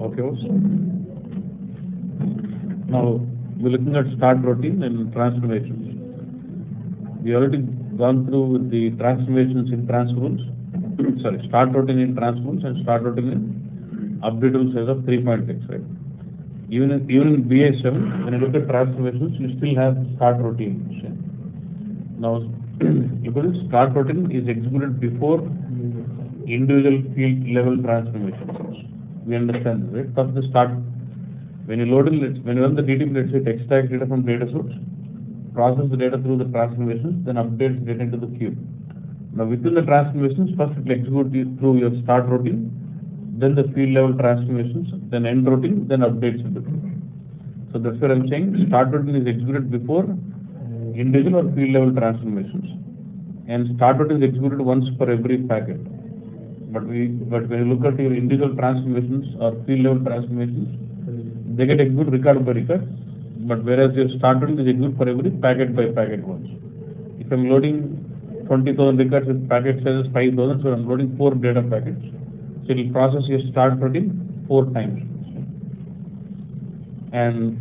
Okay. Now we're looking at start routine and transformations. We already gone through the transformations in transforms. Sorry, start routine in transforms and start routine in updatable size of 3.6, right? Even in BA7, when you look at transformations, you still have start routine. Now, look at this. Start routine is executed before individual field level transformations. We understand this, right? First, the start. When you run the DTP, let's say, extract data from data source, process the data through the transformations, then updates data into the queue. Now, within the transformations, first it will execute through your start routine, then the field level transformations, then end routine, then updates into the queue. So that's what I'm saying. Start routine is executed before individual or field level transformations, and start routine is executed once for every packet. But when you look at your individual transformations or field level transformations, they get executed record by record, but whereas your start routine is executed for every packet by packet once. If I'm loading 20,000 records with packet sizes 5,000, so I'm loading 4 data packets. So it will process your start routine 4 times. And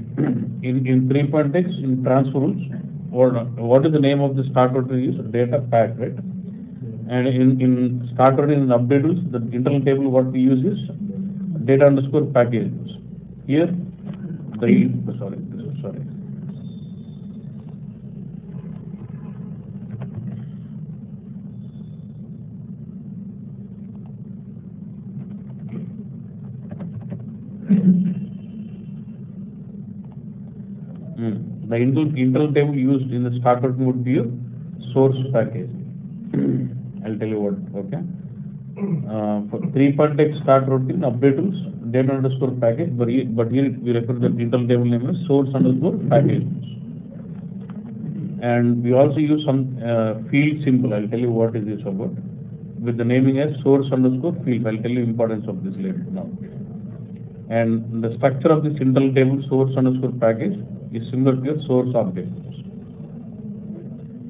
in 3.x, in transfer rules, what is the name of the start routine? Is data pack, right? And in start routine and update rules, the internal table what we use is data underscore package. Here, the internal table used in the start routine would be a source package. I'll tell you what. Okay. For 3.x start routine update rules, data underscore package, but here we refer to the internal table name as source underscore package. And we also use some field symbol. I'll tell you what is this about, with the naming as source underscore field. I'll tell you importance of this later now. And the structure of this internal table source underscore package is similar to your source object.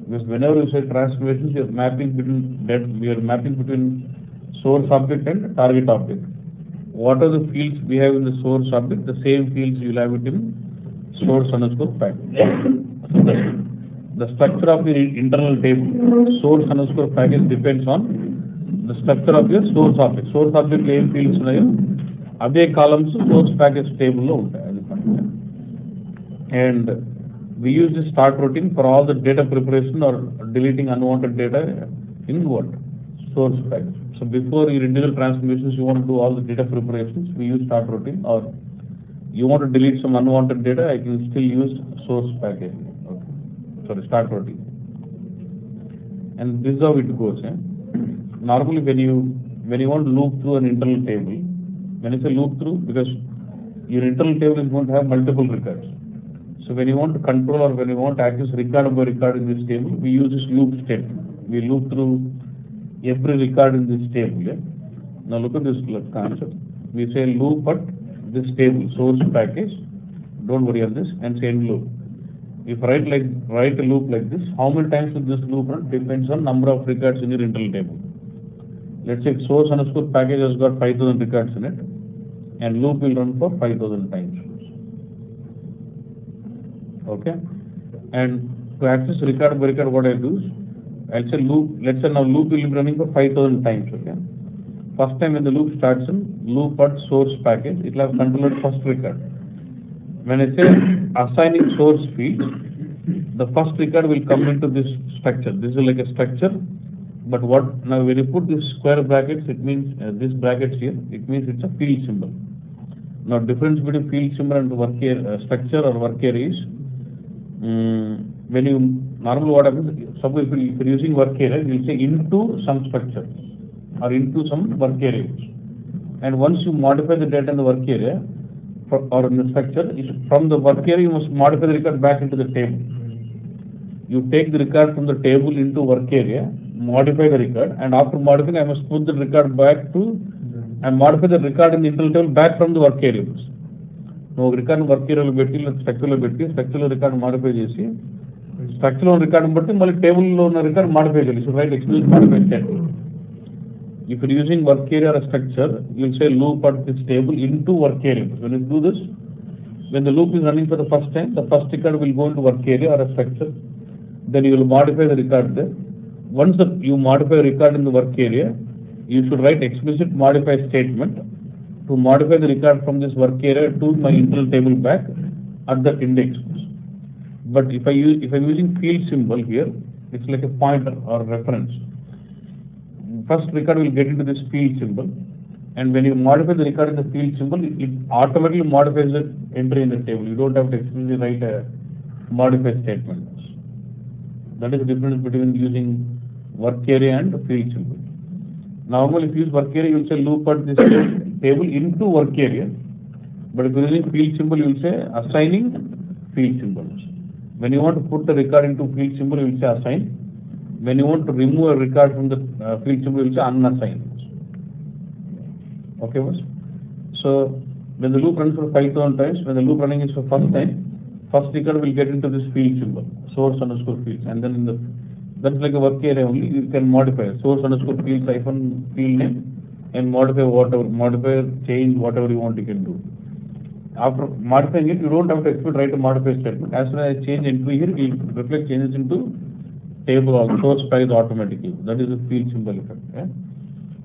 Because whenever you say transformations, you're mapping between source object and target object. What are the fields we have in the source object? The same fields you will have it in source underscore package. The structure of the internal table source underscore package depends on the structure of your source object. Source object name fields అదే columns source package టేబుల్లో ఉంటాయి. And we use the start routine for all the data preparation or deleting unwanted data in what? Source package. So before your individual transformations, you want to do all the data preparations, we use start routine. Or you want to delete some unwanted data, I can still use source package. Okay. Sorry, start routine. And this is how it goes. Normally when you want to loop through an internal table, when you say loop through, because your internal table is going to have multiple records. So when you want to control or when you want to access record by record in this table, we use this loop statement. We loop through every record in this table. Yeah? Now look at this concept. We say loop at this table, source package. Don't worry on this, and say end loop. If I write a loop like this, how many times will this loop run? Depends on number of records in your internal table. Let's say source underscore package has got 5,000 records in it, and loop will run for 5,000 times. Okay, and to access record by record, what I do is I'll say loop. Let's say now loop will be running for 5,000 times. Okay, first time when the loop starts in loop at source package, it will have controlled first record. When I say assigning source field, the first record will come into this structure. This is like a structure, but what now when you put this square brackets, it means this brackets here, it means it's a field symbol. Now difference between field symbol and work area, structure or work area is when you normally what happens, suppose if you're using work area, you'll say into some structure or into some work area. And once you modify the data in the work area or in the structure, from the work area you must modify the record back into the table. You take the record from the table into work area, modify the record, and after modifying I must put the record back to and modify the record in the internal table back from the work variables. No record work area betti structure betti structure record modify chesi structure record batti malli table lo unna record modify cheyali. So right explicit modify check. if you're using work area or a structure, you'll say loop at this table into work area. When you do this, when the loop is running for the first time, the first record will go into work area or a structure. Then you will modify the record there. Once you modify a record in the work area, you should write explicit modify statement to modify the record from this work area to my internal table back at that index. But if I'm using field symbol here, it's like a pointer or reference. First record will get into this field symbol, and when you modify the record in the field symbol, it automatically modifies the entry in the table. You don't have to explicitly write a modify statement. That is the difference between using work area and field symbol. Normally, if you use work area, you will say loop at this table into work area. But if you are using field symbol, you will say assigning field symbols. When you want to put the record into field symbol, you will say assign. When you want to remove a record from the field symbol, you will say unassign. Okay, boss? So when the loop runs for 5,000 times, when the loop running is for first time, first record will get into this field symbol, source underscore fields, and then in the that's like a work area only. You can modify source underscore fields hyphen field name and modify whatever, modify, change whatever you want. You can do. After modifying it, you don't have to explicitly write a modify statement. As soon as I change entry here, it will reflect changes into table or source package automatically. That is the field symbol effect. Yeah?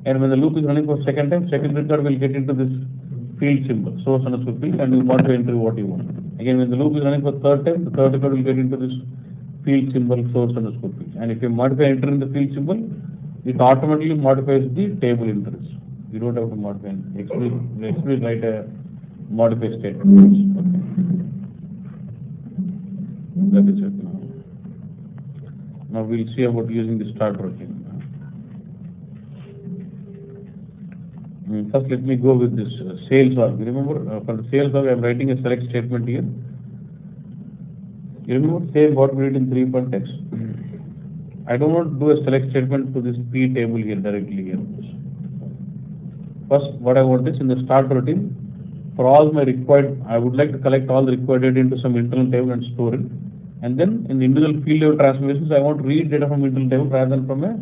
And when the loop is running for second time, second record will get into this field symbol, source underscore field, and you modify entry what you want. Again, when the loop is running for third time, the third record will get into this field symbol, source underscore field. And if you modify enter in the field symbol, it automatically modifies the table entries. You don't have to modify explicitly write a modify statement. Okay. That is it. Now we'll see about using the start routine. First, let me go with this sales org. Remember, for the sales org, I am writing a select statement here. You remember, same what we did in 3.x. I don't want to do a select statement to this P table here directly here. First, what I want is in the start routine, for all my required, I would like to collect all the required data into some internal table and store it. And then in the individual field level transformations, I want to read data from internal table rather than from a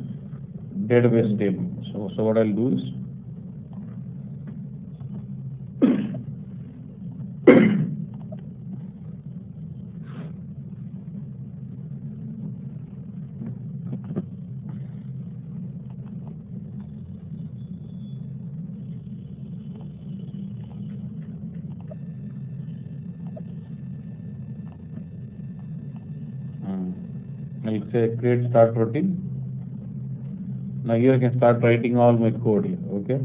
database table. So what I'll do is, I'll say create start routine. Now here I can start writing all my code here. Okay.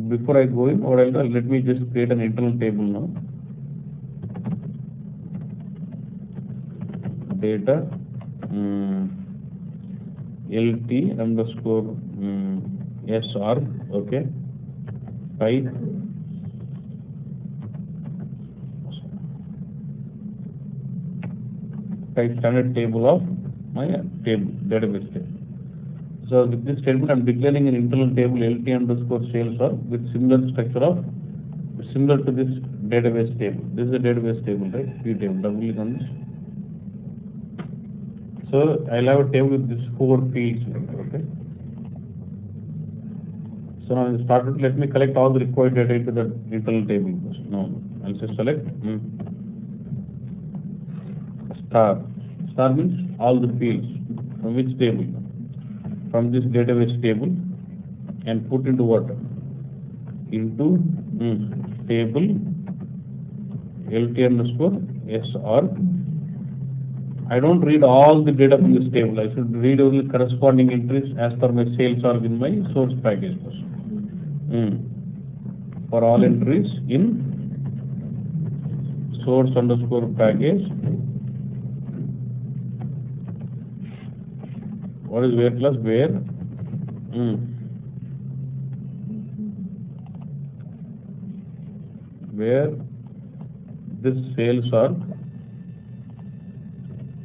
Before I go in, what I'll do, let me just create an internal table now. Data LT underscore SR. Okay. Type standard table of my table, database table. So with this statement, I'm declaring an internal table LT underscore sales org with similar structure of similar to this database table. This is a database table, right? P table. Double click on this. So I'll have a table with these 4 fields. Okay. So now in the start, let me collect all the required data into the internal table. Now I'll say select star. Star means all the fields. From which table? From this database table, and put into what? Into table LT underscore SR. I don't read all the data from this table. I should read only corresponding entries as per my sales org in my source package. For all entries in source underscore package. What is where class? Where? Where this sales org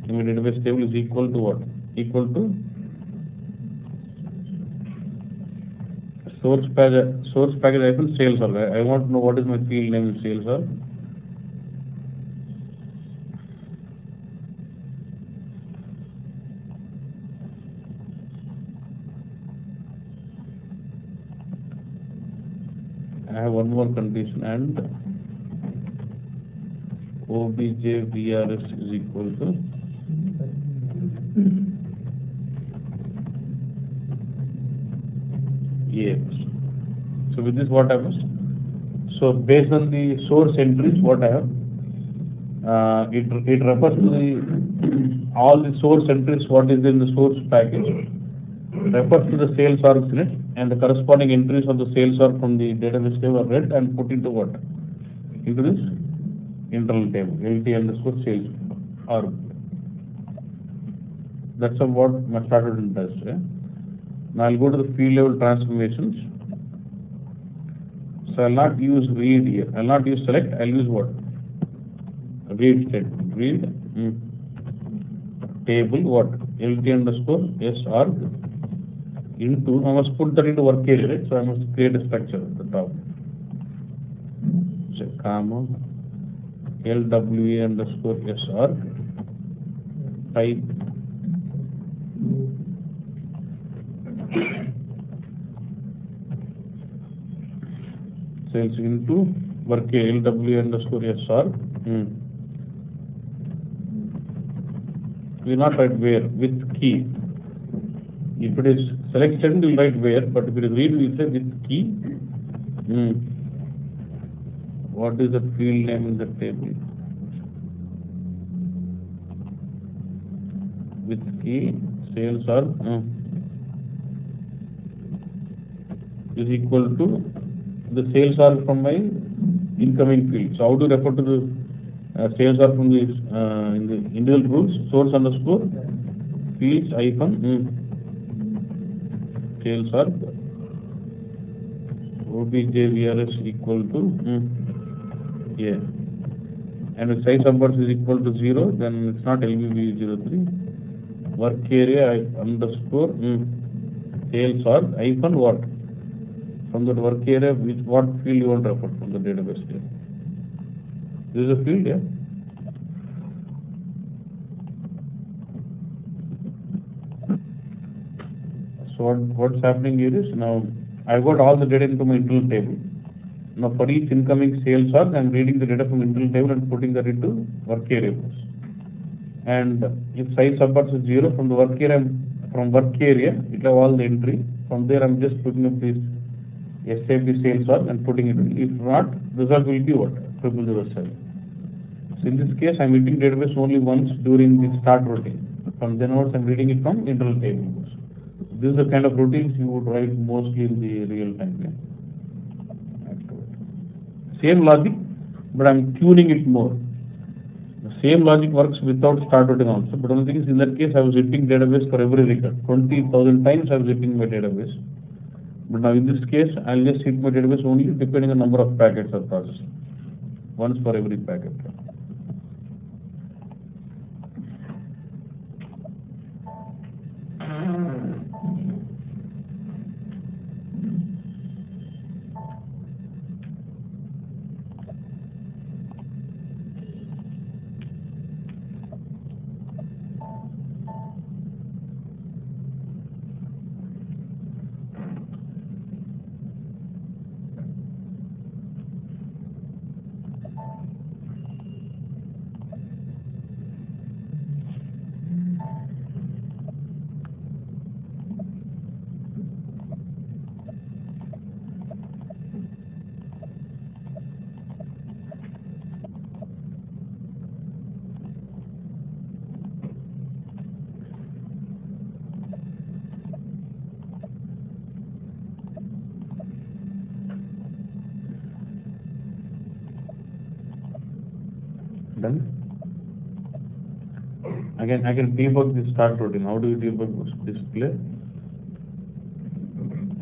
in the database table is equal to what? Equal to source package hyphen sales org. I want to know what is my field name in sales org. I have one more condition, and obj VRS is equal to AX. So with this what happens? So based on the source entries, what I have, it refers to the all the source entries what is in the source package, refers to the sales org in it, and the corresponding entries of the sales org from the database table are read and put into what? Into this internal table, LT underscore sales org. That's what my started does. Yeah? Now I'll go to the field level transformations. So I'll not use read here. I'll not use select. I'll use what? Read statement. Read table what? LT underscore S org into. I must put that into work area, right? So I must create a structure at the top. So comma LWA underscore S org type sales into work area LWA underscore S org. We not write where with key. If it is selection, we write where, but if it is read, we say with key. What is the field name in the table? With key sales org is equal to the sales org from my incoming field. So how to refer to the sales org from the in the individual rules? Source underscore fields hyphen sales org obj VRS equal to yeah, and if size of birds is equal to 0, then it's not LBB03. Work area underscore sales org hyphen what? From that work area, which what field you want to refer from the database here. This is a field, yeah. So what's happening here is now I've got all the data into my internal table. Now for each incoming sales org, I'm reading the data from internal table and putting that into work area. And if size subparts is 0, from the work area, it will have all the entry. From there, I'm just putting up this SAP sales org and putting it in. If not, result will be what? 0007. So in this case, I'm reading database only once during the start routine. From then onwards, I'm reading it from internal tables. This is the kind of routines you would write mostly in the real time. Yeah? Same logic, but I'm tuning it more. The same logic works without start routing also, but only thing is in that case I was hitting database for every record. 20,000 times I was hitting my database. But now in this case, I'll just hit my database only depending on number of packets are processed. Once for every packet. Done. Again, I can debug the start routine. How do you debug display?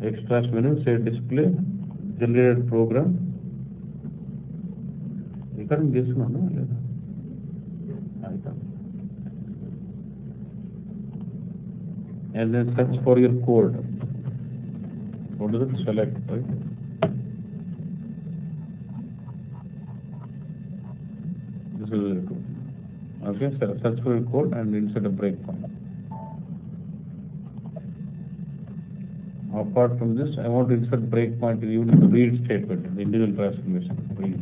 Extras menu, say display, generated program. You can't guess no? And then search for your code. What is it? Select, right? This is the code. Okay, so search for your code and insert a breakpoint. Apart from this, I want to insert breakpoint even in the read statement, the individual transformation. Read.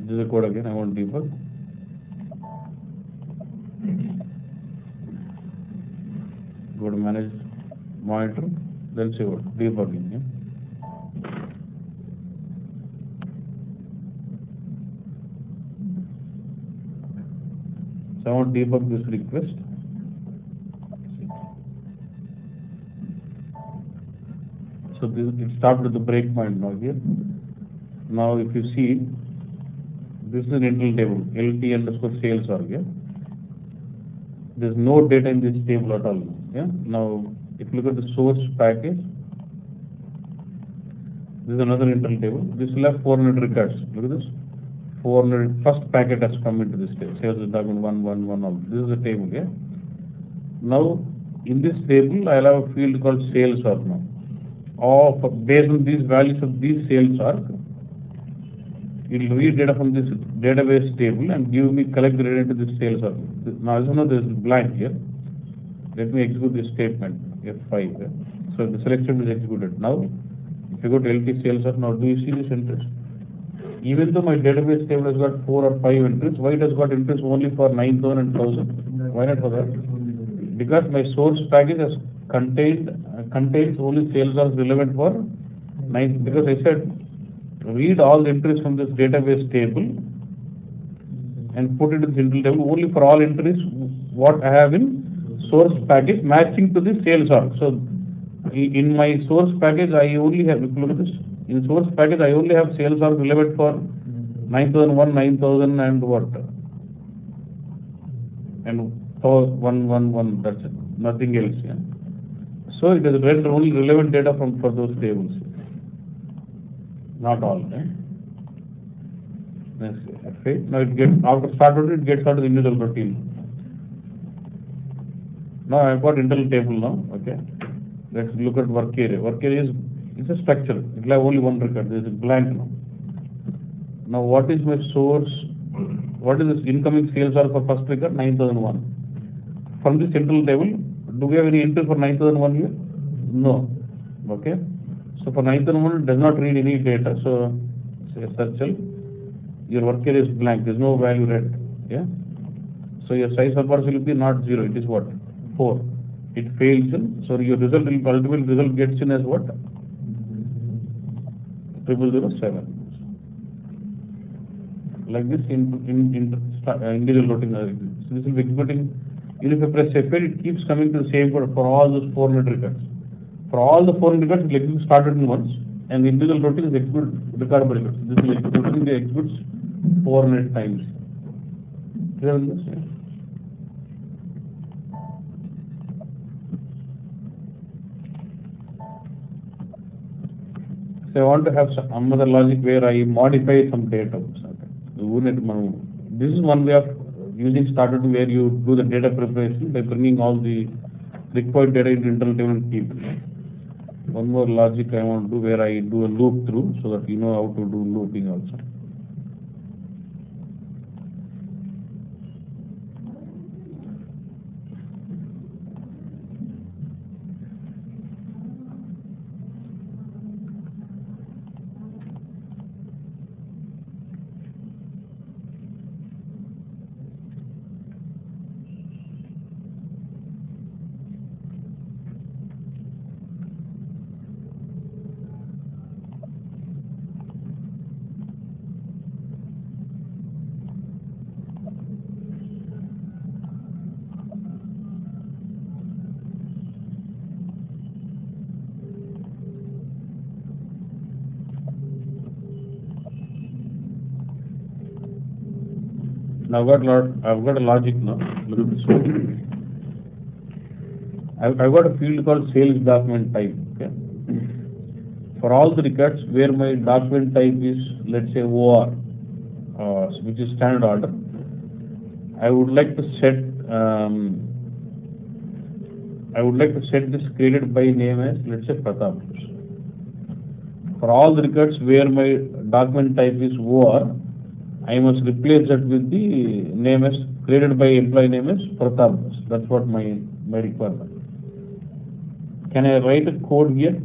This is the code again. I want to debug. Go to manage monitor, then say what debugging. Yeah? So I want to debug this request. So this it stopped at the breakpoint now here. Now if you see, this is an internal table, LT underscore sales org. Yeah? There's no data in this table at all. Yeah? Now if you look at the source package, this is another internal table. This will have 400 records. Look at this. 400 first packet has come into this table. Sales document 111 all. This is a table. Yeah. Now in this table I'll have a field called sales org now. Based on these values of these sales org, it will read data from this database table and give me collect the data into this sales org. Now as you know, there is blank here. Let me execute this statement F5. Yeah. So the selection is executed. Now if you go to LT sales org, now do you see this entries? Even though my database table has got 4 or 5 entries, why it has got entries only for 9,000 and 1,000? Why not for that? Because my source package has contains only sales org relevant for 9. Because I said read all the entries from this database table and put it in the internal table only for all entries what I have in source package matching to the sales org. So in my source package I only have, look at this. In source package, I only have sales org relevant for 9,001, 9,000 and what? And 111, that's it. Nothing else. Yeah. So it is read only relevant data for those tables. Not all. Right? Now it gets, after start routine, it gets out of the individual routine. Now I've got internal table now. Okay. Let's look at work area. Work area is it's a structure. It will have only one record. There is a blank now. Now what is my source? What is this incoming sales org for first record? 9,001. From this central table, do we have any entry for 9,001 here? No. Okay. So for 9,001 it does not read any data. So say search cell, your work area is blank. There is no value read. Yeah. So your size of bars will be not 0. It is what? 4. It fails in. So your result will ultimate result gets in as what? 0007. Like this in individual routine. So this will be executing. Even if I press F8, it keeps coming to the same code for all those 400 records. For all the 400 records, it will execute started in once, and the individual routine is execute record by records. This will executes 400 times. Clear on this? Yeah. So I want to have some other logic where I modify some data. This is one way of using started where you do the data preparation by bringing all the required data into internal table and keep it. One more logic I want to do where I do a loop through so that you know how to do looping also. Now I've got a logic now. Look at this one. I've got a field called sales document type. Okay. For all the records where my document type is, let's say OR, which is standard order, I would like to set this created by name as, let's say, Pratap. For all the records where my document type is OR, I must replace that with the name as created by employee name as Pratap. That's what my requirement. Can I write a code here?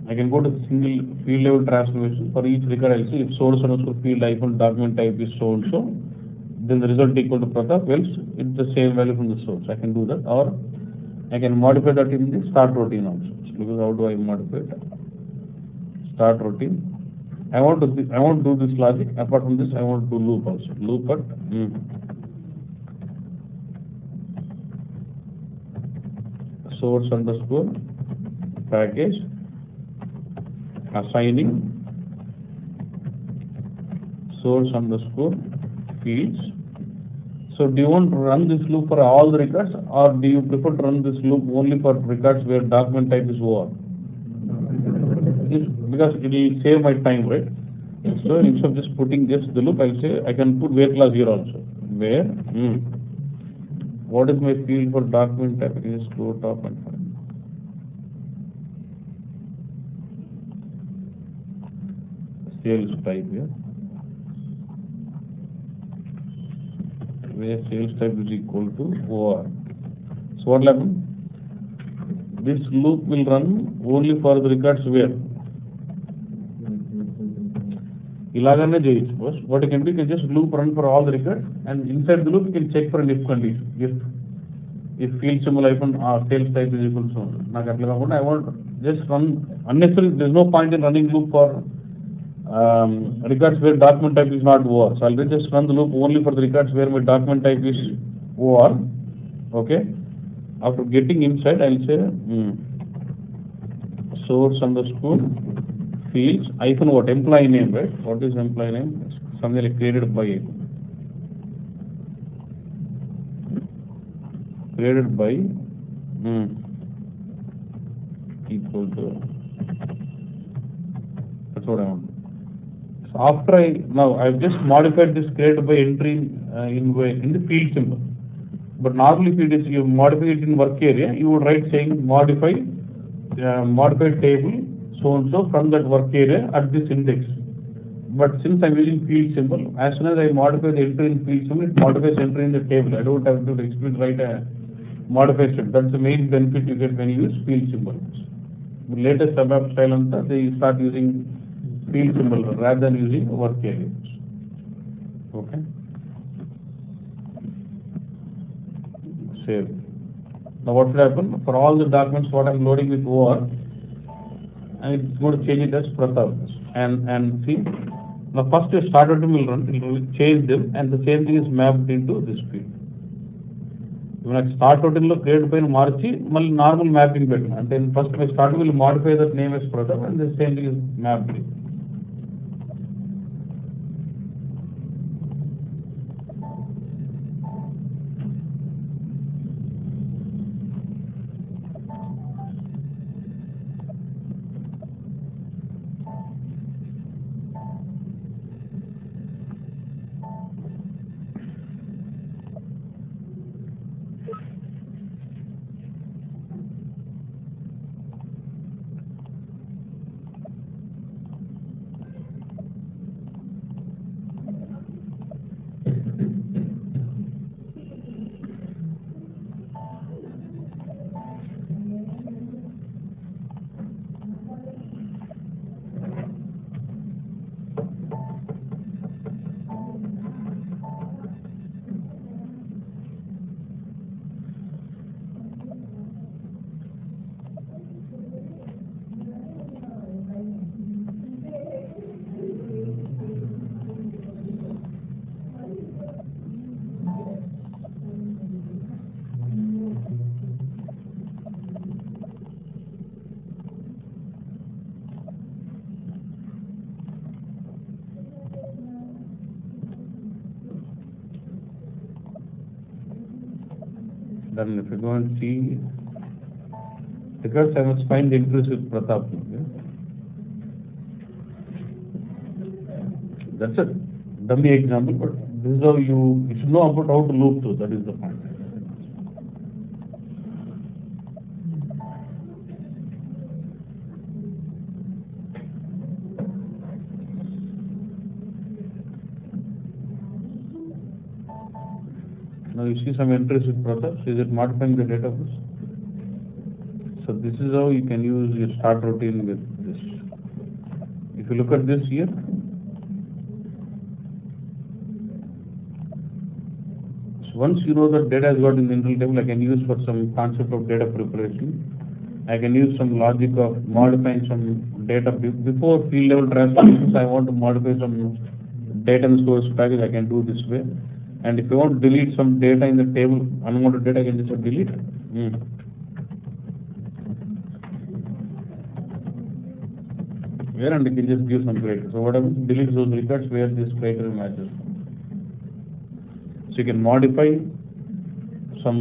I can go to the single field level transformation. For each record, I'll see if source underscore field hyphen document type is so and so, then the result equal to Pratap, else it's the same value from the source. I can do that, or I can modify that in the start routine also. Because how do I modify it? Start routine. I want to do this logic. Apart from this, I want to do loop also. Loop at source underscore package assigning source underscore fields. So do you want to run this loop for all the records, or do you prefer to run this loop only for records where document type is OR? Because it will save my time, right? So instead of just putting just the loop, I'll say I can put where clause here also. Where what is my field for document type? Just go top and find sales type here. Where sales type is equal to OR. So what will happen? This loop will run only for the records where. Ilagane cheyచ్చు. What you can do, you can just loop run for all the records, and inside the loop you can check for an if condition. If field symbol hyphen sales type is equal to so. Naku atla kakunda I want just run unnecessary. There is no point in running loop for records where document type is not OR. So I'll just run the loop only for the records where my document type is OR. Okay. After getting inside, I'll say source underscore fields hyphen what? Employee name, right? What is employee name? Something like created by. Created by equal to. That's what I want. So after I've just modified this created by entry in the field symbol. But normally if you modify it in work area, you would write saying modify table so and so from that work area at this index. But since I'm using field symbol, as soon as I modify the entry in field symbol, it modifies entry in the table. I don't have to explicitly write a modify step. That's the main benefit you get when you use field symbol. The latest ABAP style anta they start using field symbol rather than using work area. Okay. Save. Now what should happen? For all the documents what I'm loading with OR, and it's going to change it as Pratap. And see, now first your start routine will run, it will change them, and the same thing is mapped into this field. When I start routine lo create by marchi, mal normal mapping better. And then first my start will modify that name as Pratap, and the same thing is mapped. Then if you go and see records, I must find the entries with Pratap. Okay? That's it. Dummy example, but this is how you should know about how to loop through. That is the point. Now you see some entries with Pratap. So is it modifying the database? So this is how you can use your start routine with this. If you look at this here, so once you know that data has got in the internal table, I can use for some concept of data preparation. I can use some logic of modifying some data before field level transformations. I want to modify some data in the source package. I can do this way. And if you want to delete some data in the table, unwanted data, I can just delete. Where and I can just give some criteria. So what happens? Delete those records where this criteria matches. So you can modify some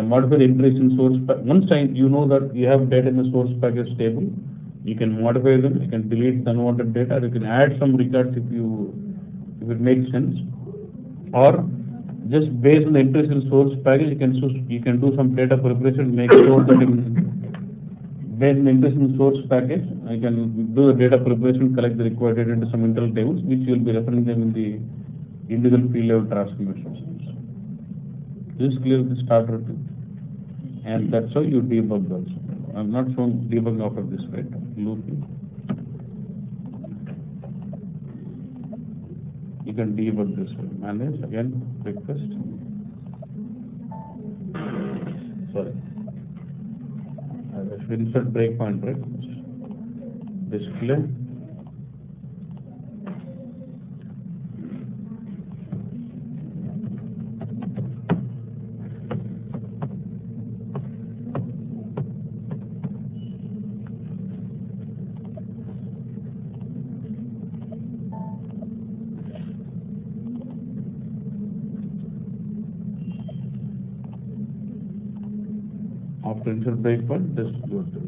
modify the entries in source. Once you know that you have data in the source package table, you can modify them. You can delete the unwanted data. Or you can add some records if it makes sense. Or just based on the entries in source package, you can do some data preparation. Make sure that based on the entries in source package, I can do the data preparation, collect the required data into some internal tables, which you will be referring them in the individual field level transformations. This is clear with the start routine, and that's how you debug also. I'm not showing debug after this, right? Looping. You can debug this way. Manage again, request. Sorry. I should insert breakpoint, right? Display. After insert breakpoint, just go to.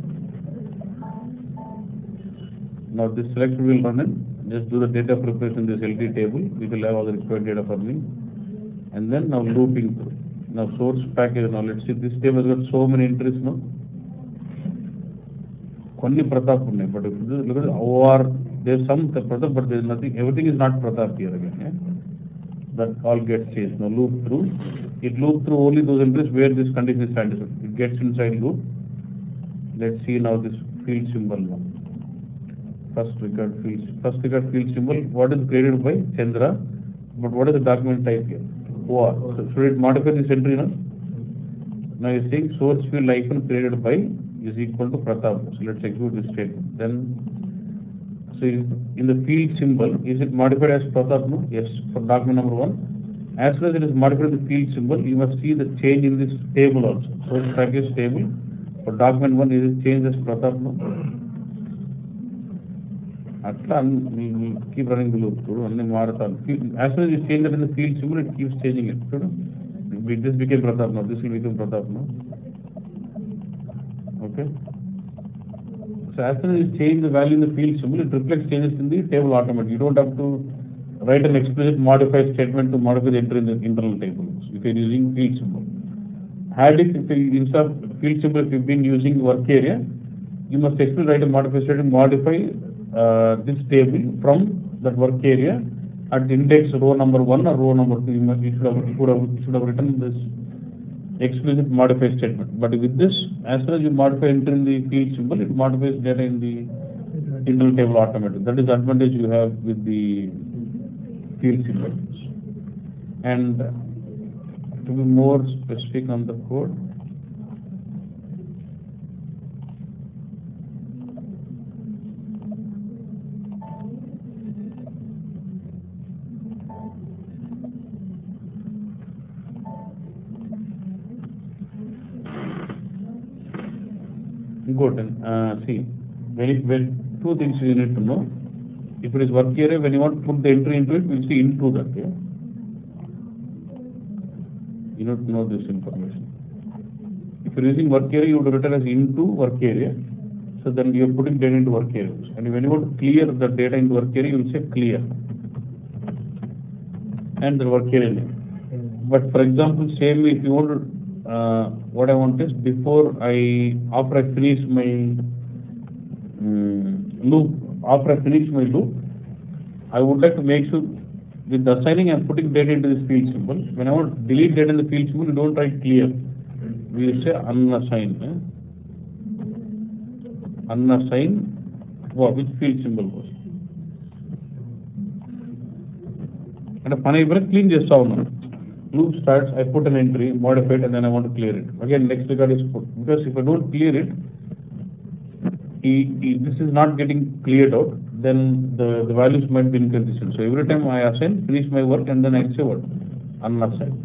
Now this selection will run in. Just do the data preparation in this LT table. We will have all the required data for me. And then now looping through. Now source package. Now let's see, this table has got so many entries now. Only Pratap unnai, but if you look at OR, there's some Pratap, but there's nothing. Everything is not Pratap here again. Yeah? That all gets changed. Now loop through. It loops through only those entries where this condition is satisfied. It gets inside loop. Let's see now this field symbol now. First record field symbol. What is created by Chandra? But what is the document type here? OR. So should it modify this entry now? Now you're saying source field icon created by is equal to Pratap. So let's execute this statement. Then, so in the field symbol, is it modified as Pratap? No? Yes. For document number 1. As soon as it is modified the field symbol, you must see the change in this table also. Source package table for document 1 is it changed as Pratap? No? We will keep running the loop. As soon as you change that in the field symbol, it keeps changing it. This became Pratap now. This will become Pratap now. Okay. So as soon as you change the value in the field symbol, it reflects changes in the table automatically. You don't have to write an explicit modify statement to modify the entry in the internal table if you're using field symbol. Instead of field symbol, if you've been using work area, you must explicitly write a modify statement, modify this table from that work area at index row number 1 or row number 2. You should have written this explicit modify statement. But with this, as soon as you modify enter in the field symbol, it modifies data in the internal table automatically. That is the advantage you have with the field symbols. And to be more specific on the code, good. See, when two things you need to know. If it is work area, when you want to put the entry into it, we'll see into that. Yeah? You need to know this information. If you're using work area, you would return as into work area. So then you're putting data into work area. And when you want to clear the data into work area, you will say clear. And the work area name. But for example, same if you want to, what I want is after I finish my loop, I would like to make sure with assigning, I'm putting data into this field symbol. When I want to delete data in the field symbol, you don't write clear. We will say unassigned. Unassigned with field symbol goes. And a funny clean just now. Loop starts, I put an entry, modify it, and then I want to clear it. Again, next record is put. Because if I don't clear it, this is not getting cleared out, then the values might be inconsistent. So every time I assign, finish my work, and then I say what? Unassigned.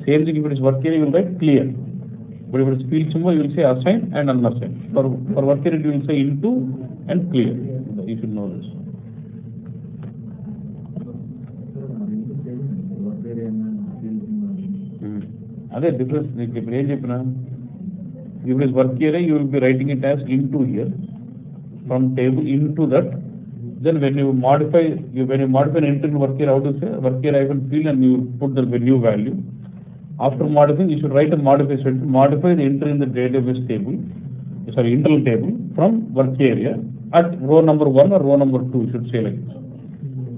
Same thing if it is work area, you will write clear. But if it is field symbol, you will say assign and unassigned. For work area, you will say into and clear. You should know this. Other difference, if it is work area, you will be writing it as into here, from table into that. Then when you modify an entry in work area, how to say work area even field, and you put the new value. After modifying, you should write a modify the entry in the database table, internal table from work area at row number 1 or row number 2. You should say like this.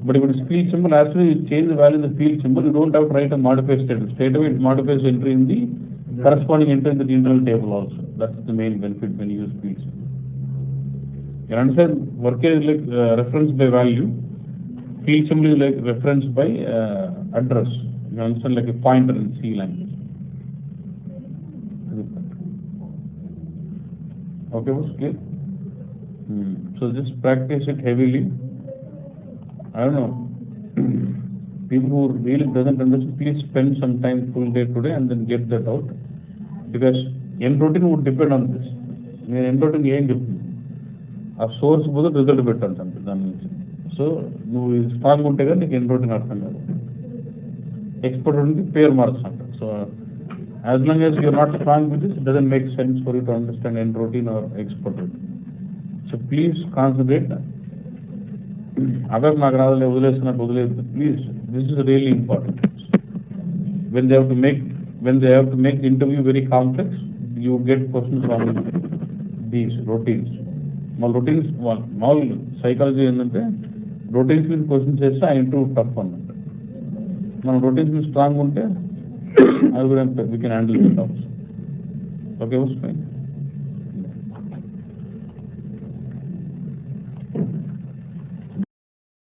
But if it is field symbol, as soon as you change the value in the field symbol, you don't have to write a modify statement. Straight away it modifies the entry in the corresponding entry in the internal table also. That's the main benefit when you use field symbol. You understand? Work area is like reference by value. Field symbol is like reference by address. You understand, like a pointer in C language. Okay, was clear? So just practice it heavily. I don't know. People who really doesn't understand, please spend some time full day today and then get that out. Because end routine would depend on this. End routine ఏం చెప్తుంది? ఆ source బదులు result పెట్టాలి అంతే దాని నుంచి. So నువ్వు strong ఉంటే కానీ నీకు end routine అర్థం కాదు. Expert routine పేరు మార్క్స్ అంటారు. So as long as you're not strong with this, it doesn't make sense for you to understand end routine or expert routine. So please concentrate. Other Nagarada please, this is really important. When they have to make the interview very complex, you get questions from these routines. Routines, psychology routines means questions into tough one. Routines means strong, we can handle it also. Okay, was fine.